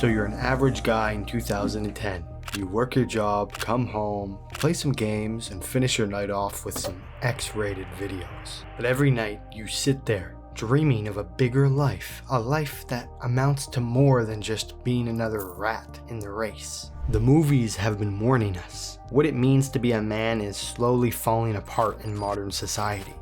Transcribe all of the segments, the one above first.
So you're an average guy in 2010. You work your job, come home, play some games, and finish your night off with some X-rated videos. But every night you sit there, dreaming of a bigger life, a life that amounts to more than just being another rat in the race. The movies have been warning us. What it means to be a man is slowly falling apart in modern society.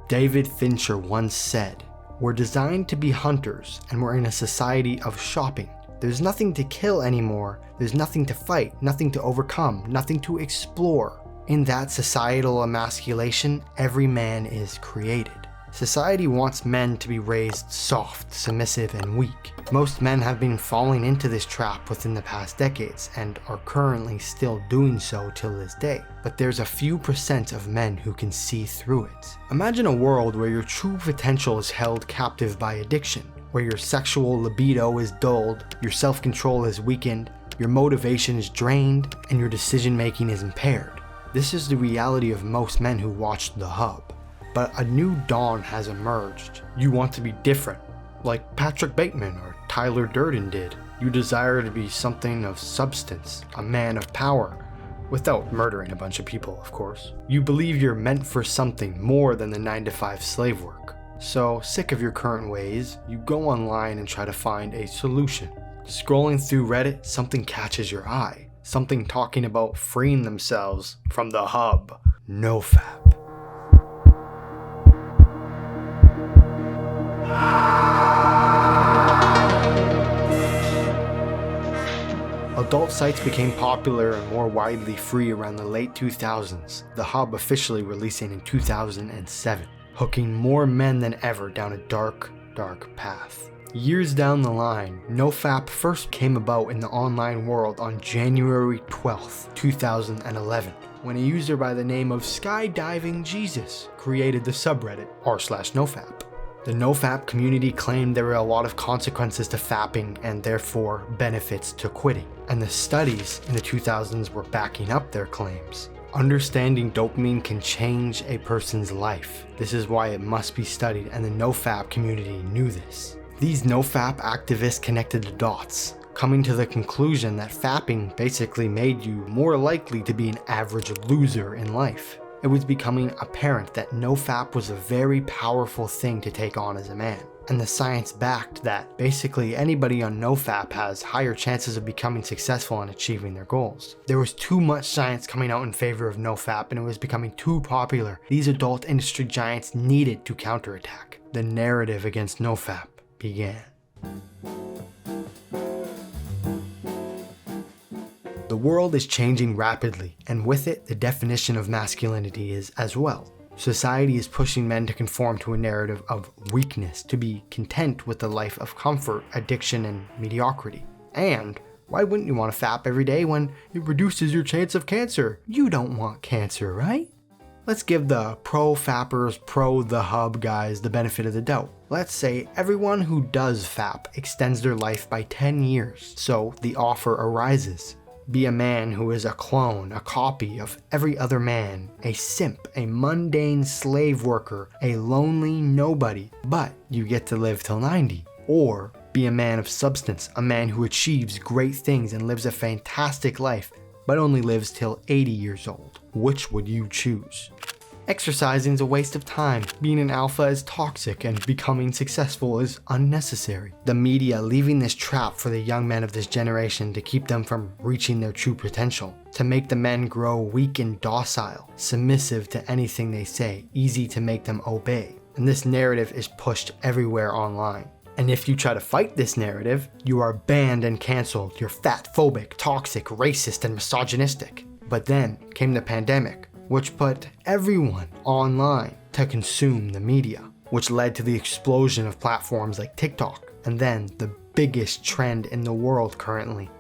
David Fincher once said, "We're designed to be hunters, and we're in a society of shopping. There's nothing to kill anymore, there's nothing to fight, nothing to overcome, nothing to explore." In that societal emasculation, every man is created. Society wants men to be raised soft, submissive, and weak. Most men have been falling into this trap within the past decades and are currently still doing so till this day. But there's a few % of men who can see through it. Imagine a world where your true potential is held captive by addiction, where your sexual libido is dulled, your self-control is weakened, your motivation is drained, and your decision-making is impaired. This is the reality of most men who watched The Hub. But a new dawn has emerged. You want to be different, like Patrick Bateman or Tyler Durden did. You desire to be something of substance, a man of power, without murdering a bunch of people, of course. You believe you're meant for something more than the 9-to-5 slave work. So, sick of your current ways, you go online and try to find a solution. Scrolling through Reddit, something catches your eye. Something talking about freeing themselves from the hub. NoFap. Adult sites became popular and more widely free around the late 2000s, the Hub officially releasing in 2007, hooking more men than ever down a dark, dark path. Years down the line, NoFap first came about in the online world on January 12th, 2011, when a user by the name of Skydiving Jesus created the subreddit r/NoFap. The NoFap community claimed there were a lot of consequences to fapping and therefore benefits to quitting, and the studies in the 2000s were backing up their claims. Understanding dopamine can change a person's life. This is why it must be studied, and the NoFap community knew this. These NoFap activists connected the dots, coming to the conclusion that fapping basically made you more likely to be an average loser in life. It was becoming apparent that NoFap was a very powerful thing to take on as a man. And the science backed that basically anybody on NoFap has higher chances of becoming successful and achieving their goals. There was too much science coming out in favor of NoFap and it was becoming too popular. These adult industry giants needed to counterattack. The narrative against NoFap began. The world is changing rapidly, and with it, the definition of masculinity is as well. Society is pushing men to conform to a narrative of weakness, to be content with a life of comfort, addiction, and mediocrity. And why wouldn't you want to fap every day when it reduces your chance of cancer? You don't want cancer, right? Let's give the pro-fappers, pro-the hub guys the benefit of the doubt. Let's say everyone who does fap extends their life by 10 years, so the offer arises. Be a man who is a clone, a copy of every other man, a simp, a mundane slave worker, a lonely nobody, but you get to live till 90. Or be a man of substance, a man who achieves great things and lives a fantastic life, but only lives till 80 years old. Which would you choose? Exercising is a waste of time, being an alpha is toxic, and becoming successful is unnecessary. The media leaving this trap for the young men of this generation to keep them from reaching their true potential, to make the men grow weak and docile, submissive to anything they say, easy to make them obey. And this narrative is pushed everywhere online. And if you try to fight this narrative, you are banned and cancelled. You're fat phobic, toxic, racist, and misogynistic. But then came the pandemic, which put everyone online to consume the media, which led to the explosion of platforms like TikTok, and then the biggest trend in the world currently,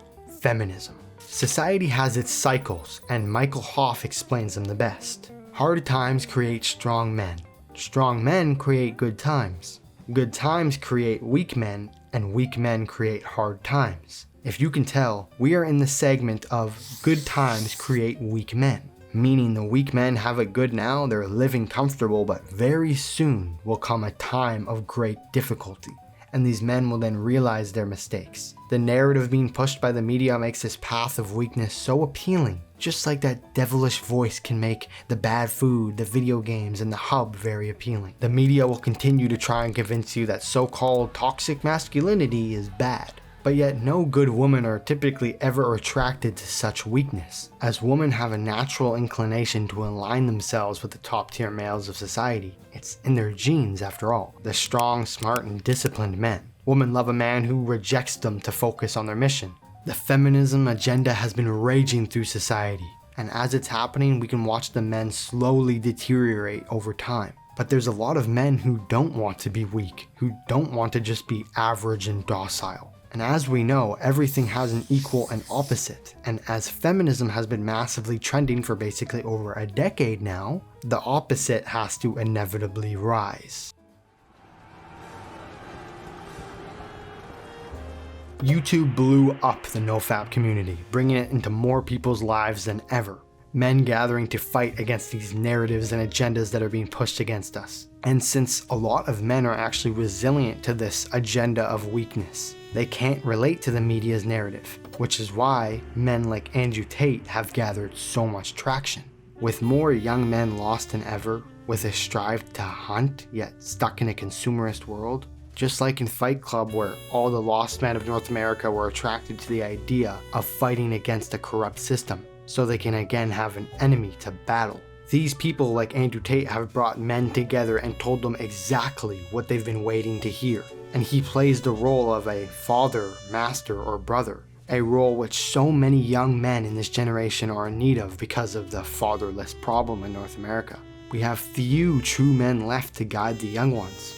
feminism. Society has its cycles, and Michael Hoff explains them the best. Hard times create strong men. Strong men create good times. Good times create weak men, and weak men create hard times. If you can tell, we are in the segment of good times create weak men. Meaning the weak men have it good now, they're living comfortable, but very soon will come a time of great difficulty. and these men will then realize their mistakes. The narrative being pushed by the media makes this path of weakness so appealing, just like that devilish voice can make the bad food, the video games, and the hub very appealing. The media will continue to try and convince you that so-called toxic masculinity is bad. But yet no good women are typically ever attracted to such weakness, as women have a natural inclination to align themselves with the top tier males of society. It's in their genes after all, the strong, smart, and disciplined men. Women love a man who rejects them to focus on their mission. The feminism agenda has been raging through society, and as it's happening, we can watch the men slowly deteriorate over time. But there's a lot of men who don't want to be weak, who don't want to just be average and docile. And as we know, everything has an equal and opposite, and as feminism has been massively trending for basically over a decade now, the opposite has to inevitably rise. YouTube blew up the NoFap community, bringing it into more people's lives than ever. Men gathering to fight against these narratives and agendas that are being pushed against us. And since a lot of men are actually resilient to this agenda of weakness, they can't relate to the media's narrative, which is why men like Andrew Tate have gathered so much traction. With more young men lost than ever, with a strive to hunt yet stuck in a consumerist world, just like in Fight Club where all the lost men of North America were attracted to the idea of fighting against a corrupt system, so they can again have an enemy to battle. These people like Andrew Tate have brought men together and told them exactly what they've been waiting to hear. And he plays the role of a father, master, or brother, a role which so many young men in this generation are in need of because of the fatherless problem in North America. We have few true men left to guide the young ones.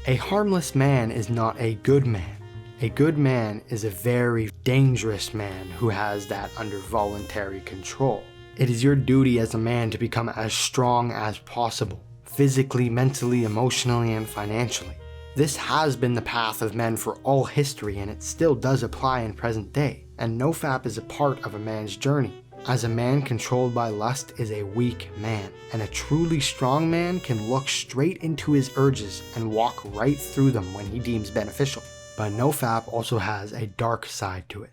A harmless man is not a good man. A good man is a very dangerous man who has that under voluntary control. It is your duty as a man to become as strong as possible, physically, mentally, emotionally, and financially. This has been the path of men for all history, and it still does apply in present day, and NoFap is a part of a man's journey, as a man controlled by lust is a weak man, and a truly strong man can look straight into his urges and walk right through them when he deems beneficial. But NoFap also has a dark side to it.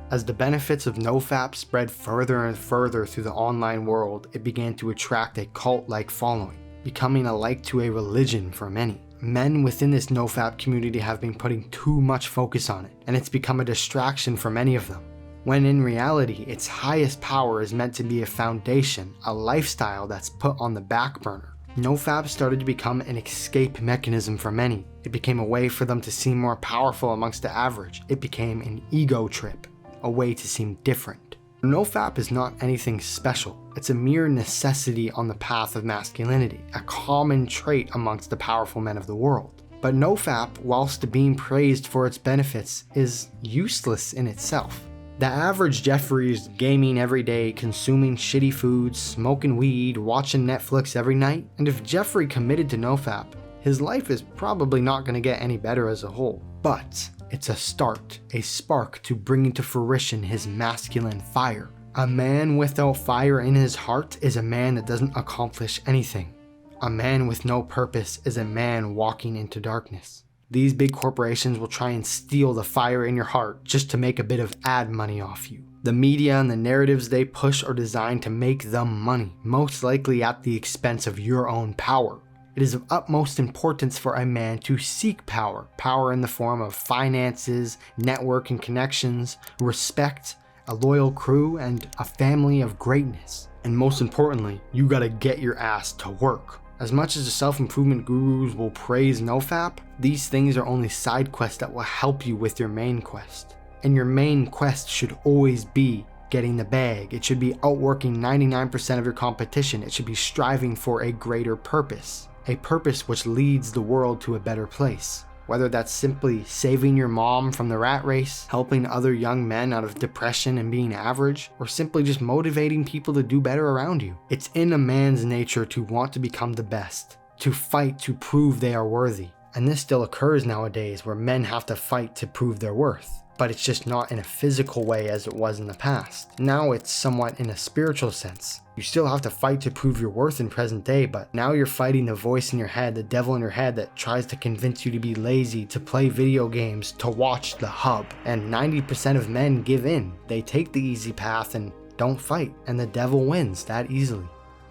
As the benefits of NoFap spread further and further through the online world, it began to attract a cult-like following, becoming alike to a religion for many. Men within this NoFap community have been putting too much focus on it, and it's become a distraction for many of them. When in reality, its highest power is meant to be a foundation, a lifestyle that's put on the back burner. NoFap started to become an escape mechanism for many. It became a way for them to seem more powerful amongst the average. It became an ego trip, a way to seem different. NoFap is not anything special. It's a mere necessity on the path of masculinity, a common trait amongst the powerful men of the world. But NoFap, whilst being praised for its benefits, is useless in itself. The average Jeffrey is gaming every day, consuming shitty foods, smoking weed, watching Netflix every night, and if Jeffrey committed to NoFap, his life is probably not going to get any better as a whole. But it's a start, a spark to bringing to fruition his masculine fire. A man without fire in his heart is a man that doesn't accomplish anything. A man with no purpose is a man walking into darkness. These big corporations will try and steal the fire in your heart just to make a bit of ad money off you. The media and the narratives they push are designed to make them money, most likely at the expense of your own power. It is of utmost importance for a man to seek power, power in the form of finances, network and connections, respect, a loyal crew, and a family of greatness. And most importantly, you gotta get your ass to work. As much as the self-improvement gurus will praise NoFap, these things are only side quests that will help you with your main quest. And your main quest should always be getting the bag. It should be outworking 99% of your competition. It should be striving for a greater purpose. A purpose which leads the world to a better place. Whether that's simply saving your mom from the rat race, helping other young men out of depression and being average, or simply just motivating people to do better around you. It's in a man's nature to want to become the best, to fight to prove they are worthy, And this still occurs nowadays where men have to fight to prove their worth. But it's just not in a physical way as it was in the past. Now it's somewhat in a spiritual sense. You still have to fight to prove your worth in present day, but now you're fighting the voice in your head, the devil in your head that tries to convince you to be lazy, to play video games, to watch the hub. And 90% of men give in. They take the easy path and don't fight, and the devil wins that easily.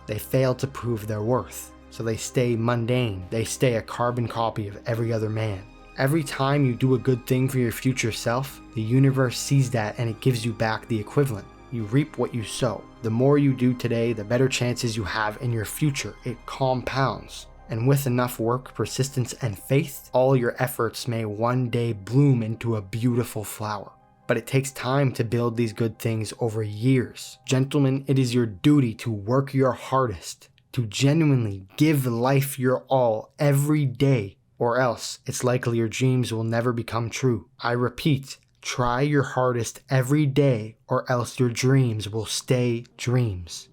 They fail to prove their worth. So they stay mundane. They stay a carbon copy of every other man. Every time you do a good thing for your future self, the universe sees that and it gives you back the equivalent. You reap what you sow. The more you do today, the better chances you have in your future. It compounds. And with enough work, persistence, and faith, all your efforts may one day bloom into a beautiful flower. But it takes time to build these good things over years. Gentlemen, it is your duty to work your hardest, to genuinely give life your all every day. Or else, it's likely your dreams will never become true. I repeat, try your hardest every day, or else your dreams will stay dreams.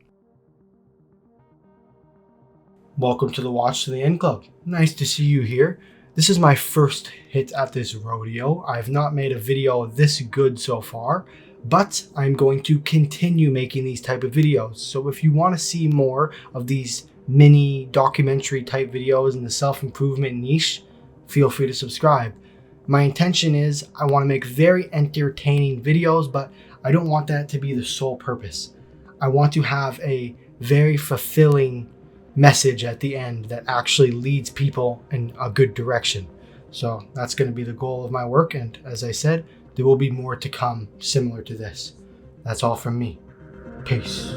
Welcome to the Watch to the End Club. Nice to see you here. This is my first hit at this rodeo. I've not made a video this good so far, but I'm going to continue making these type of videos. So if you want to see more of these mini documentary type videos in the self-improvement niche, feel free to subscribe. My intention is I want to make very entertaining videos, but I don't want that to be the sole purpose. I want to have a very fulfilling message at the end that actually leads people in a good direction. So that's going to be the goal of my work, and as I said, there will be more to come similar to this. That's all from me. Peace.